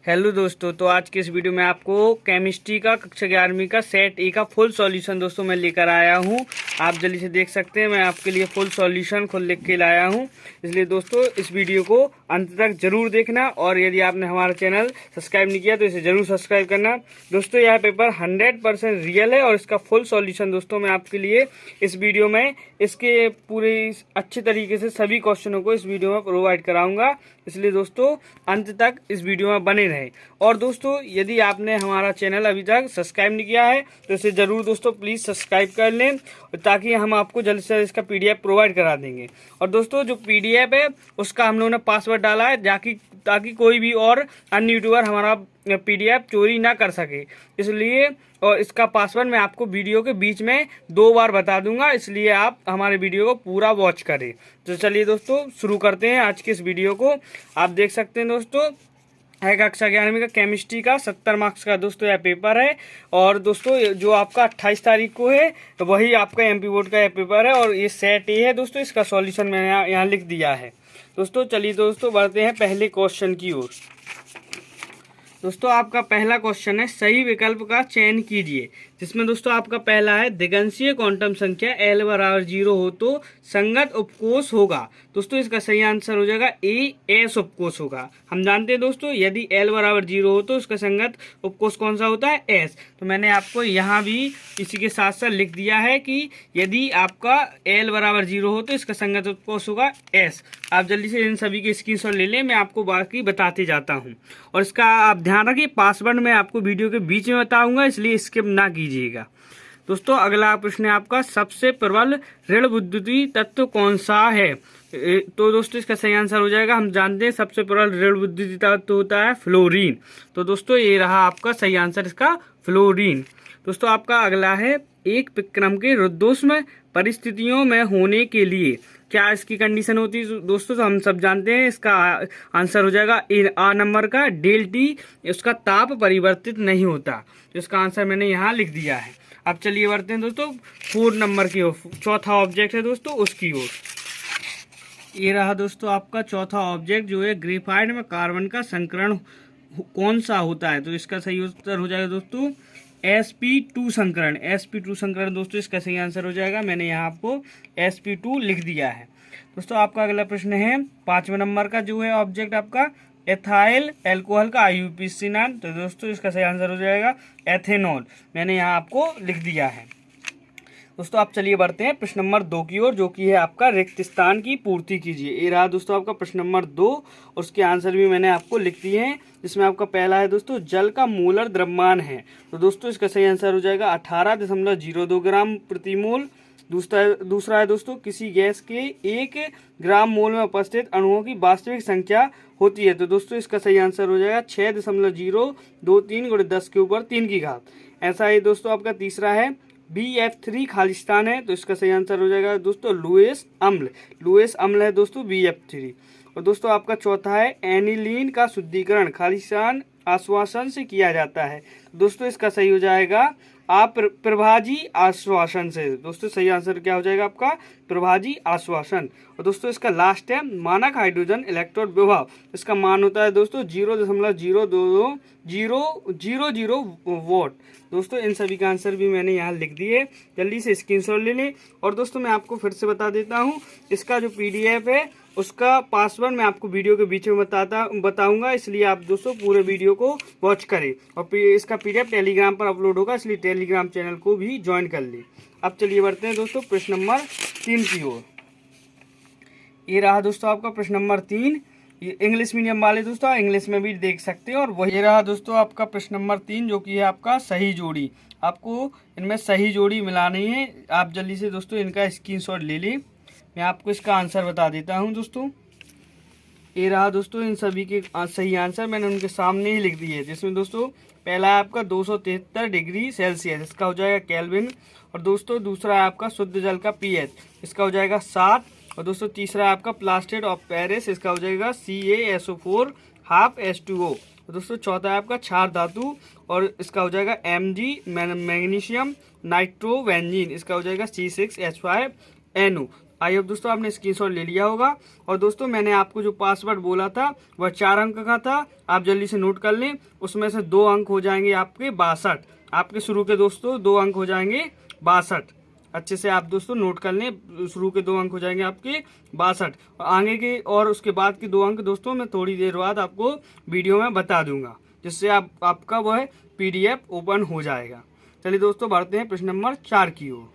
Hello दोस्तों, तो आज के इस वीडियो में आपको केमिस्ट्री का कक्षा 11वीं का सेट ए का फुल सॉल्यूशन दोस्तों मैं लेकर आया हूं। आप जल्दी से देख सकते हैं, मैं आपके लिए फुल सॉल्यूशन खुद लिख के लाया हूं। इसलिए दोस्तों इस वीडियो को अंत तक जरूर देखना, और यदि आपने हमारा चैनल सब्सक्राइब नहीं किया तो इसे जरूर सब्सक्राइब करना। दोस्तों यह पेपर 100% रियल है और इसका फुल सॉल्यूशन दोस्तों मैं आपके लिए इस वीडियो में इसके पूरे अच्छे तरीके से सभी क्वेश्चनों को इस वीडियो में प्रोवाइड कराऊंगा। इसलिए दोस्तों अंत तक इस वीडियो में बने रहें। और दोस्तों यदि आपने हमारा चैनल अभी तक सब्सक्राइब नहीं किया है तो इसे जरूर दोस्तों प्लीज सब्सक्राइब कर लें, ताकि हम आपको जल्द से जल्द इसका पीडीएफ प्रोवाइड करा देंगे। और दोस्तों जो पीडीएफ है उसका हम लोगों ने पासवर्ड डाला है ताकि कोई भी और अन्य यूट्यूबर हमारा पीडीएफ चोरी ना कर सके, इसलिए और इसका पासवर्ड मैं आपको वीडियो के बीच में 2 बार बता दूंगा, इसलिए आप हमारे वीडियो को पूरा वॉच करें। तो चलिए दोस्तों शुरू करते हैं आज के इस वीडियो को। आप देख सकते हैं दोस्तों है कक्षा 11वीं का केमिस्ट्री का 70 मार्क्स का दोस्तों यह पेपर है। और दोस्तों जो आपका 28 तारीख को है तो वही आपका एमपी बोर्ड का यह पेपर है, और ये सेट ए है दोस्तों। इसका सॉल्यूशन मैंने यहाँ लिख दिया है। दोस्तों चलिए दोस्तों बढ़ते हैं पहले क्वेश्चन की ओर। दोस्तों आपका पहला क्वेश्चन है, सही विकल्प का चयन कीजिए, जिसमें दोस्तों आपका पहला है दिगंशीय क्वांटम संख्या L बराबर 0 हो तो संगत उपकोष होगा। दोस्तों इसका सही आंसर हो जाएगा ए, एस उपकोष होगा। हम जानते हैं दोस्तों यदि L बराबर 0 हो तो उसका संगत उपकोष कौन सा होता है, एस। तो मैंने आपको यहाँ भी इसी के साथ साथ लिख दिया है कि यदि आपका L बराबर 0 हो तो इसका संगत उपकोष होगा एस। आप जल्दी से इन सभी के स्क्रीनशॉट ले लें, मैं आपको बाकी बताते जाता हूँ। और इसका आप ध्यान रखिए, पासवर्ड मैं आपको वीडियो के बीच में बताऊंगा, इसलिए स्किप ना कीजिएगा। दोस्तों अगला प्रश्न है आपका, सबसे प्रबल ऋण विद्युतीय तत्व कौन सा है। तो दोस्तों इसका सही आंसर हो जाएगा, हम जानते हैं सबसे प्रबल ऋण विद्युतीय तत्व होता है फ्लोरीन। तो दोस्तों ये रहा आपका सही आंसर, इसका फ्लोरीन। दोस्तों आपका अगला है, एक विक्रम के रुद्धोष्म परिस्थितियों में होने के लिए क्या इसकी कंडीशन होती है। दोस्तों तो हम सब जानते हैं, इसका आंसर हो जाएगा आ नंबर का डेल टी, उसका ताप परिवर्तित नहीं होता। तो इसका आंसर मैंने यहाँ लिख दिया है। अब चलिए बढ़ते हैं दोस्तों 4 नंबर की ओर, चौथा ऑब्जेक्ट है दोस्तों उसकी ओर। ये रहा दोस्तों आपका चौथा ऑब्जेक्ट जो है, ग्रेफाइट में कार्बन का संकरण कौन सा होता है। तो इसका सही उत्तर हो जाएगा दोस्तों sp2 संकरण। sp2 संकरण दोस्तों इसका सही आंसर हो जाएगा, मैंने यहाँ आपको sp2 लिख दिया है। दोस्तों आपका अगला प्रश्न है 5वें नंबर का जो है ऑब्जेक्ट आपका, एथाइल एल्कोहल का IUPAC नाम। तो दोस्तों इसका सही आंसर हो जाएगा एथेनॉल, मैंने यहाँ आपको लिख दिया है। दोस्तों आप चलिए बढ़ते हैं प्रश्न नंबर 2 की ओर, जो कि है आपका रिक्त स्थान की पूर्ति कीजिए। ये रहा दोस्तों आपका प्रश्न नंबर 2, और उसके आंसर भी मैंने आपको लिख दिए हैं। जिसमें आपका पहला है दोस्तों, जल का मोलर द्रव्यमान है। तो दोस्तों इसका सही आंसर हो जाएगा 18.02 ग्राम प्रति मोल। दूसरा है दोस्तों, किसी गैस के 1 ग्राम मोल में उपस्थित अणुओं की वास्तविक संख्या होती है। तो दोस्तों इसका सही आंसर हो जाएगा 6.023 × 10 के ऊपर 3 की घात। ऐसा ही दोस्तों आपका तीसरा है, BF3 खालिस्तान है। तो इसका सही आंसर हो जाएगा दोस्तों लुईस अम्ल है दोस्तों BF3। और दोस्तों आपका चौथा है, एनिलीन का शुद्धिकरण खालिस्तान आश्वासन से किया जाता है। दोस्तों इसका सही हो जाएगा आप प्रभाजी आश्वासन से। दोस्तों सही आंसर क्या हो जाएगा आपका प्रभाजी आश्वासन। और दोस्तों इसका लास्ट है, मानक हाइड्रोजन इलेक्ट्रोड विभव। इसका मान होता है दोस्तों 0.02200 वोट। दोस्तों इन सभी का आंसर भी मैंने यहाँ लिख दिए, जल्दी से स्क्रीनशॉट ले लें। और दोस्तों मैं आपको फिर से बता देता हूँ, इसका जो PDF है उसका पासवर्ड मैं आपको वीडियो के बीच में बताऊंगा, इसलिए आप दोस्तों पूरे वीडियो को वॉच करें। और इसका PDF टेलीग्राम पर अपलोड होगा, इसलिए टेलीग्राम चैनल को भी ज्वाइन कर लें। अब चलिए बढ़ते हैं दोस्तों प्रश्न नंबर 3 की ओर। ये रहा दोस्तों आपका प्रश्न नंबर 3, ये इंग्लिश मीडियम वाले दोस्तों इंग्लिश में भी देख सकते हैं। और वही रहा दोस्तों आपका प्रश्न नंबर 3, जो कि है आपका सही जोड़ी। आपको इनमें सही जोड़ी मिलानी है। आप जल्दी से दोस्तों इनका स्क्रीनशॉट ले लें, मैं आपको इसका आंसर बता देता हूं दोस्तों। ये रहा दोस्तों इन सभी के सही आंसर, मैंने उनके सामने ही लिख दिए। जिसमें दोस्तों पहला है आपका 273 डिग्री सेल्सियस, इसका हो जाएगा केल्विन। और दोस्तों दूसरा है आपका शुद्ध जल का pH, इसका हो जाएगा 7। और दोस्तों तीसरा है आपका प्लास्टेड ऑफ पेरिस, इसका हो जाएगा CaSO4 ½ H2O। और दोस्तों चौथा है आपका क्षार धातु, और इसका हो जाएगा Mg मैग्नीशियम नाइट्रोवेंजीन, इसका हो जाएगा C6H5NO। आई होप दोस्तों आपने स्क्रीनशॉट ले लिया होगा। और दोस्तों मैंने आपको जो पासवर्ड बोला था वह 4 अंक का था, आप जल्दी से नोट कर लें। उसमें से 2 अंक हो जाएंगे आपके 62, आपके शुरू के दोस्तों 2 अंक हो जाएंगे 62। अच्छे से आप दोस्तों नोट कर लें, शुरू के 2 अंक हो जाएंगे आपके 62 और आगे के और उसके बाद के 2 अंक दोस्तों मैं थोड़ी देर बाद आपको वीडियो में बता दूंगा, जिससे आपका वह PDF ओपन हो जाएगा। चलिए दोस्तों बढ़ते हैं प्रश्न नंबर 4 की ओर।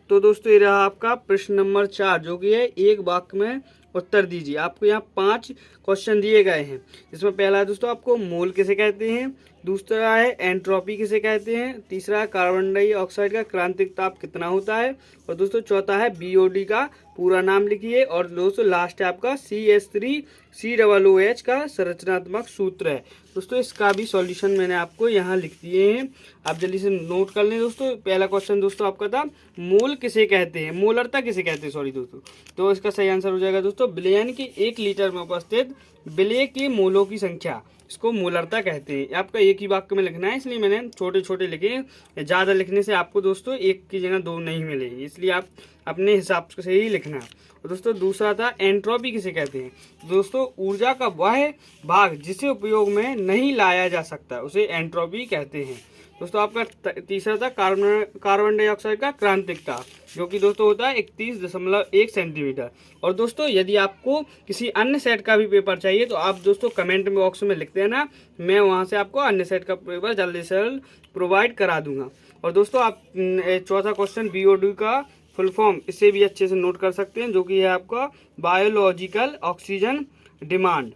तो दोस्तों ये रहा आपका प्रश्न नंबर 4, जो कि है एक वाक्य में उत्तर दीजिए। आपको यहाँ 5 क्वेश्चन दिए गए हैं। इसमें पहला है दोस्तों आपको मोल किसे कहते हैं, दूसरा है एंट्रोपी किसे कहते हैं, तीसरा है कार्बन डाइऑक्साइड का क्रांतिक ताप कितना होता है, और दोस्तों चौथा है BOD का पूरा नाम लिखिए, और दोस्तों लास्ट है आपका CH3COOH का संरचनात्मक सूत्र है। दोस्तों इसका भी सॉल्यूशन मैंने आपको यहाँ लिख दिए हैं, आप जल्दी से नोट कर लें। दोस्तों पहला क्वेश्चन दोस्तों आपका था मोल किसे कहते हैं, मोलरता किसे कहते हैं सॉरी दोस्तों। तो इसका सही आंसर हो जाएगा दोस्तों विलयन की 1 लीटर में उपस्थित विलय के मोलों की संख्या, इसको मोलरता कहते हैं। आपका एक ही वाक्य में लिखना है, इसलिए मैंने छोटे छोटे लिखे, ज़्यादा लिखने से आपको दोस्तों एक की जगह 2 नहीं मिलेगी, इसलिए आप अपने हिसाब से ही लिखना। और दोस्तों दूसरा था एंट्रोपी किसे कहते हैं। दोस्तों ऊर्जा का वह भाग जिसे उपयोग में नहीं लाया जा सकता उसे एंट्रोपी कहते हैं। दोस्तों आपका तीसरा था कार्बन डाइऑक्साइड का क्रांतिक ताप, जो कि दोस्तों होता है 31.1 सेंटीमीटर। और दोस्तों यदि आपको किसी अन्य सेट का भी पेपर चाहिए तो आप दोस्तों कमेंट बॉक्स में लिख देना, मैं वहां से आपको अन्य सेट का पेपर जल्दी से जल्द प्रोवाइड करा दूंगा। और दोस्तों आप चौथा क्वेश्चन BOD का फुल फॉर्म, इसे भी अच्छे से नोट कर सकते हैं, जो कि है आपका बायोलॉजिकल ऑक्सीजन डिमांड।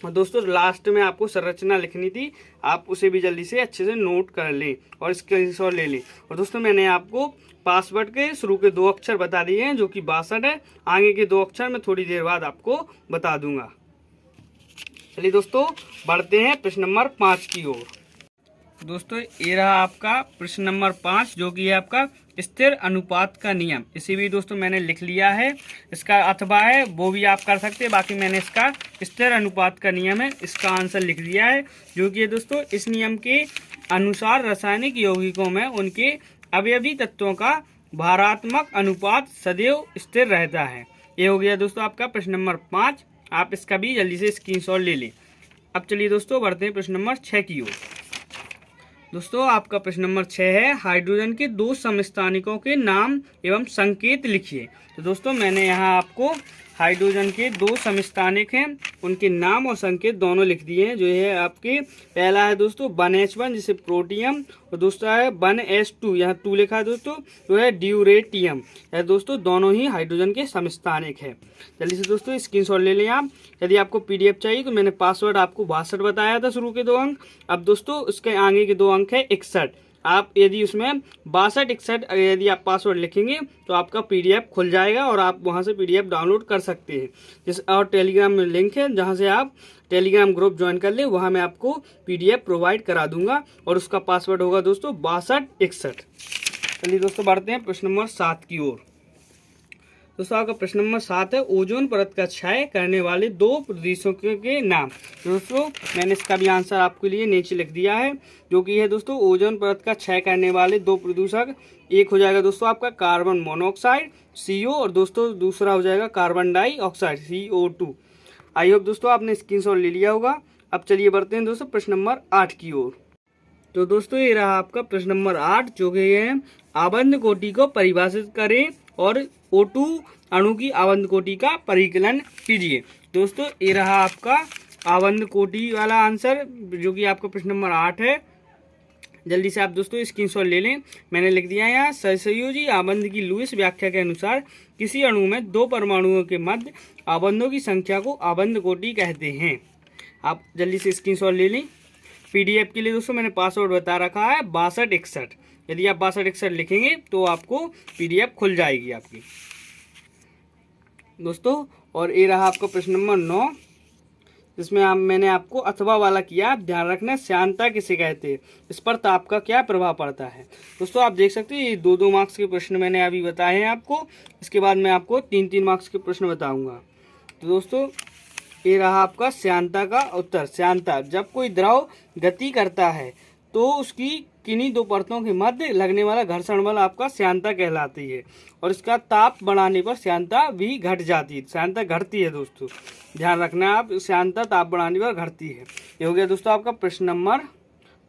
और दोस्तों लास्ट में आपको संरचना लिखनी थी, आप उसे भी जल्दी से अच्छे से नोट कर लें और स्क्रीनशॉट ले लें। और दोस्तों मैंने आपको पासवर्ड के शुरू के 2 अक्षर बता दिए हैं, जो कि 62 है, आगे के 2 अक्षर मैं थोड़ी देर बाद आपको बता दूंगा। चलिए दोस्तों बढ़ते हैं प्रश्न नंबर 5 की ओर। दोस्तों ये रहा आपका प्रश्न नंबर 5, जो कि है आपका स्थिर अनुपात का नियम। इसे भी दोस्तों मैंने लिख लिया है, इसका अथवा है वो भी आप कर सकते हैं, बाकी मैंने इसका स्थिर अनुपात का नियम है इसका आंसर लिख दिया है, जो कि दोस्तों इस नियम के अनुसार रासायनिक यौगिकों में उनके अवयवी तत्वों का भारात्मक अनुपात सदैव स्थिर रहता है। ये हो गया दोस्तों आपका प्रश्न नंबर 5, आप इसका भी जल्दी से स्क्रीनशॉट ले लें। अब चलिए दोस्तों बढ़ते हैं प्रश्न नंबर 6 की ओर। दोस्तों आपका प्रश्न नंबर 6 है हाइड्रोजन के 2 समस्थानिकों के नाम एवं संकेत लिखिए। तो दोस्तों मैंने यहाँ आपको हाइड्रोजन के 2 समस्थानिक हैं, उनके नाम और संकेत दोनों लिख दिए हैं। जो है आपके पहला है दोस्तों 1H1 जिसे प्रोटियम, और दूसरा है 1S2, यहाँ 2 लिखा है दोस्तों, जो है ड्यूरेटियम। है दोस्तों दोनों ही हाइड्रोजन के समस्थानिक है। जल्दी से दोस्तों स्क्रीनशॉट ले लें आप। यदि आपको PDF चाहिए तो मैंने पासवर्ड आपको 62 बताया था शुरू के 2 अंक, अब दोस्तों उसके आगे के 2 अंक है 61। आप यदि उसमें 62-61 यदि आप पासवर्ड लिखेंगे तो आपका PDF खुल जाएगा और आप वहां से PDF डाउनलोड कर सकते हैं। जिस और टेलीग्राम में लिंक है जहां से आप टेलीग्राम ग्रुप ज्वाइन कर ले, वहां मैं आपको PDF प्रोवाइड करा दूंगा और उसका पासवर्ड होगा दोस्तों 6261। चलिए दोस्तों बढ़ते हैं प्रश्न नंबर 7 की ओर। दोस्तों आपका प्रश्न नंबर 7 है ओजोन परत का क्षय करने वाले 2 प्रदूषकों के नाम। दोस्तों मैंने इसका भी आंसर आपके लिए नीचे लिख दिया है, जो कि है दोस्तों ओजोन परत का क्षय करने वाले 2 प्रदूषक। एक हो जाएगा दोस्तों आपका कार्बन मोनोऑक्साइड CO, और दोस्तों दूसरा हो जाएगा carbon dioxide CO2। I hope दोस्तों आपने स्क्रीनशॉट ले लिया होगा। अब चलिए बढ़ते हैं दोस्तों प्रश्न नंबर 8 की ओर। तो दोस्तों ये रहा आपका प्रश्न नंबर 8, जो कि है आबंध कोटि को परिभाषित करें और O2 अणु की आबंध कोटि का परिकलन कीजिए। दोस्तों ये रहा आपका आबंध कोटि वाला आंसर, जो कि आपका प्रश्न नंबर 8 है। जल्दी से आप दोस्तों स्क्रीनशॉट ले लें, मैंने लिख दिया है यहाँ सहसंयोजी आबंध की लुईस व्याख्या के अनुसार किसी अणु में 2 परमाणुओं के मध्य आबंधों की संख्या को आबंध कोटि कहते हैं। आप जल्दी से स्क्रीनशॉट ले लें। PDF के लिए दोस्तों मैंने पासवर्ड बता रखा है 6261। यदि आप 6261 लिखेंगे तो आपको PDF खुल जाएगी आपकी दोस्तों। और ये रहा आपका प्रश्न नंबर 9, जिसमें मैंने आपको अथवा वाला किया। आप ध्यान रखना श्यानता किसे कहते हैं, इस पर ताप का क्या प्रभाव पड़ता है। दोस्तों आप देख सकते हैं ये 2-2 मार्क्स के प्रश्न मैंने अभी बताए हैं आपको, इसके बाद मैं आपको 3-3 मार्क्स के प्रश्न बताऊंगा। तो दोस्तों ये रहा आपका श्यानता का उत्तर। श्यानता, जब कोई द्रव गति करता है तो उसकी किन्हीं दो परतों के मध्य लगने वाला घर्षण बल आपका श्यानता कहलाती है, और इसका ताप बढ़ाने पर श्यानता भी घट जाती है। श्यानता घटती है दोस्तों, ध्यान रखना आप, श्यानता ताप बढ़ाने पर घटती है। ये हो गया दोस्तों आपका प्रश्न नंबर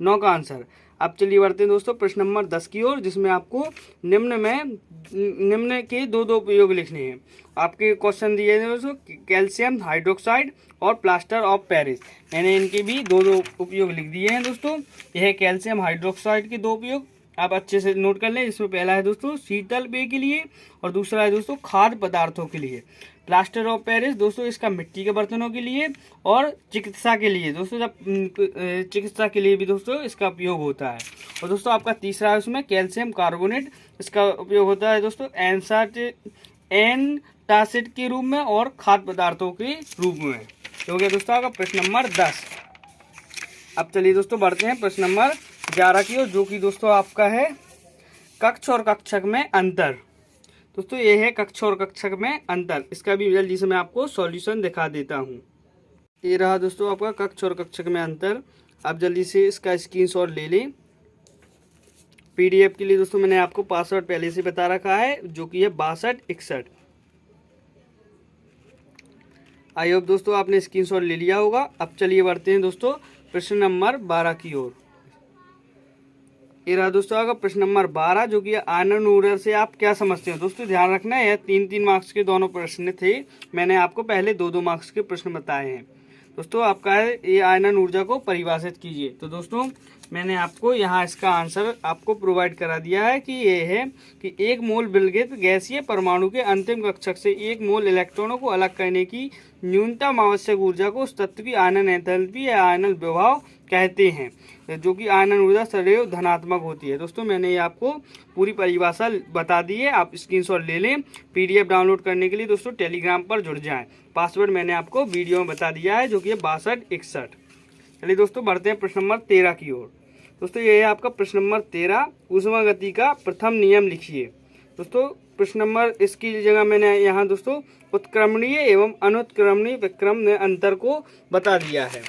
9 का आंसर। अब चलिए बढ़ते हैं दोस्तों प्रश्न नंबर 10 की ओर, जिसमें आपको निम्न के दो उपयोग लिखने हैं। आपके क्वेश्चन दिए हैं दोस्तों कैल्शियम हाइड्रोक्साइड और प्लास्टर ऑफ पेरिस। मैंने इनके भी दो उपयोग लिख दिए हैं दोस्तों। यह है कैल्शियम हाइड्रोक्साइड के दो उपयोग, आप अच्छे से नोट कर लें। इसमें पहला है दोस्तों शीतल पेय के लिए, और दूसरा है दोस्तों खाद्य पदार्थों के लिए। प्लास्टर ऑफ पेरिस दोस्तों इसका मिट्टी के बर्तनों के लिए और चिकित्सा के लिए दोस्तों, जब चिकित्सा के लिए भी दोस्तों इसका उपयोग होता है। और दोस्तों आपका तीसरा है उसमें कैल्शियम कार्बोनेट, इसका उपयोग होता है दोस्तों एंटासिड के रूप में और खाद्य पदार्थों के रूप में। हो गया दोस्तों आपका प्रश्न नंबर 10। अब चलिए दोस्तों बढ़ते हैं प्रश्न नंबर 11 की ओर, जो कि दोस्तों आपका है कक्ष और कक्षक में अंतर। दोस्तों ये है कक्ष और कक्षक में अंतर, इसका भी जल्दी से मैं आपको सॉल्यूशन दिखा देता हूँ। ये रहा दोस्तों आपका कक्ष और कक्षक में अंतर। आप जल्दी से इसका स्क्रीनशॉट ले लें। पीडीएफ के लिए दोस्तों मैंने आपको पासवर्ड पहले से बता रखा है, जो कि है 6261। आई होप दोस्तों आपने स्क्रीनशॉट ले लिया होगा। अब चलिए बढ़ते हैं दोस्तों प्रश्न नंबर 12 की ओर। ये रहा दोस्तों आपका प्रश्न नंबर 12, जो कि आयनन ऊर्जा से आप क्या समझते हो। दोस्तों ध्यान रखना है, 3-3 मार्क्स के दोनों प्रश्न थे। मैंने आपको पहले 2-2 मार्क्स के प्रश्न बताए हैं। दोस्तों आपका है ये आयनन ऊर्जा को परिभाषित कीजिए। तो दोस्तों मैंने आपको यहाँ इसका आंसर आपको प्रोवाइड करा दिया है कि ये है कि 1 मोल विलगित गैसीय परमाणु के अंतिम कक्षक से 1 मोल इलेक्ट्रॉनों को अलग करने की न्यूनतम आवश्यक ऊर्जा को उस तत्व की आयनन एंथैल्पी या आयनन विभव कहते हैं, जो कि आयनन ऊर्जा सदैव धनात्मक होती है। दोस्तों मैंने ये आपको पूरी परिभाषा बता दी है, आप स्क्रीनशॉट ले लें। पीडीएफ डाउनलोड करने के लिए दोस्तों टेलीग्राम पर जुड़ जाएं। पासवर्ड मैंने आपको वीडियो में बता दिया है, जो कि है 6261। चलिए दोस्तों बढ़ते हैं प्रश्न नंबर 13 की ओर। दोस्तों ये है आपका प्रश्न नंबर 13, ऊष्मागति का प्रथम नियम लिखिए। दोस्तों प्रश्न नंबर इसकी जगह मैंने यहाँ दोस्तों उत्क्रमणीय एवं अनुत्क्रमणीय विक्रम ने अंतर को बता दिया है।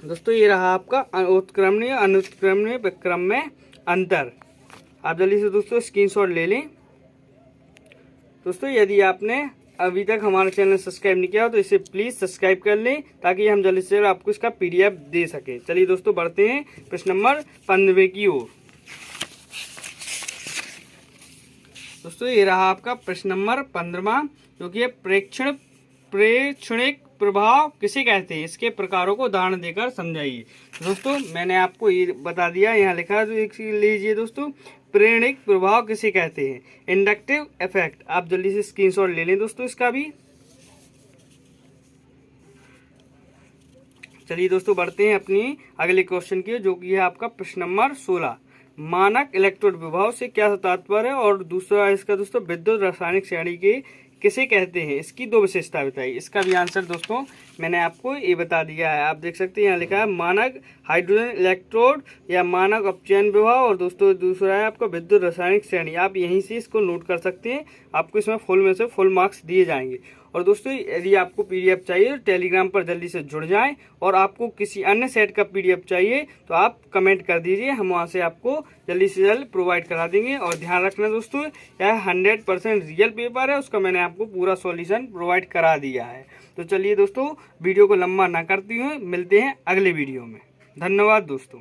दोस्तों ये रहा आपका उत्क्रमणीय अनुत्क्रमणीय विक्रम में अंतर। आप जल्दी से दोस्तों स्क्रीनशॉट ले लें। दोस्तों यदि आपने अभी तक हमारा चैनल सब्सक्राइब नहीं किया हो तो इसे प्लीज़ सब्सक्राइब कर लें, ताकि हम जल्दी से आपको इसका पीडीएफ दे सकें। चलिए दोस्तों बढ़ते हैं प्रश्न नंबर 15 की ओर। दोस्तों ये रहा आपका प्रश्न नंबर 15, जो कि है प्रेक्षणिक प्रभाव किसे कहते हैं, इसके प्रकारों को उदाहरण देकर समझाइए। दोस्तों मैंने आपको ये बता दिया, यहाँ लिखा है, तो लीजिए दोस्तों प्रेरणिक प्रभाव किसे कहते हैं, इंडक्टिव इफेक्ट। आप जल्दी से स्क्रीनशॉट ले लें दोस्तों इसका भी। चलिए दोस्तों बढ़ते हैं अपनी अगले क्वेश्चन की, जो कि है आपका प्रश्न नंबर 16, मानक इलेक्ट्रोड विभव से क्या तात्पर्य है, और दूसरा इसका दोस्तों विद्युत रासायनिक श्रेणी के किसे कहते हैं, इसकी 2 विशेषता बताइए। इसका भी आंसर दोस्तों मैंने आपको ये बता दिया है। आप देख सकते हैं यहाँ लिखा है मानक हाइड्रोजन इलेक्ट्रोड या मानक अपचयन विभव, और दोस्तों दूसरा है आपका विद्युत रासायनिक श्रेणी। आप यहीं से इसको नोट कर सकते हैं, आपको इसमें फुल में से फुल मार्क्स दिए जाएंगे। और दोस्तों यदि आपको पीडीएफ चाहिए तो टेलीग्राम पर जल्दी से जुड़ जाएं, और आपको किसी अन्य सेट का पीडीएफ चाहिए तो आप कमेंट कर दीजिए, हम वहां से आपको जल्दी से जल्द प्रोवाइड करा देंगे। और ध्यान रखना दोस्तों यह 100% रियल पेपर है, उसका मैंने आपको पूरा सॉल्यूशन प्रोवाइड करा दिया है। तो चलिए दोस्तों वीडियो को लंबा ना करती हुए मिलते हैं अगले वीडियो में। धन्यवाद दोस्तों।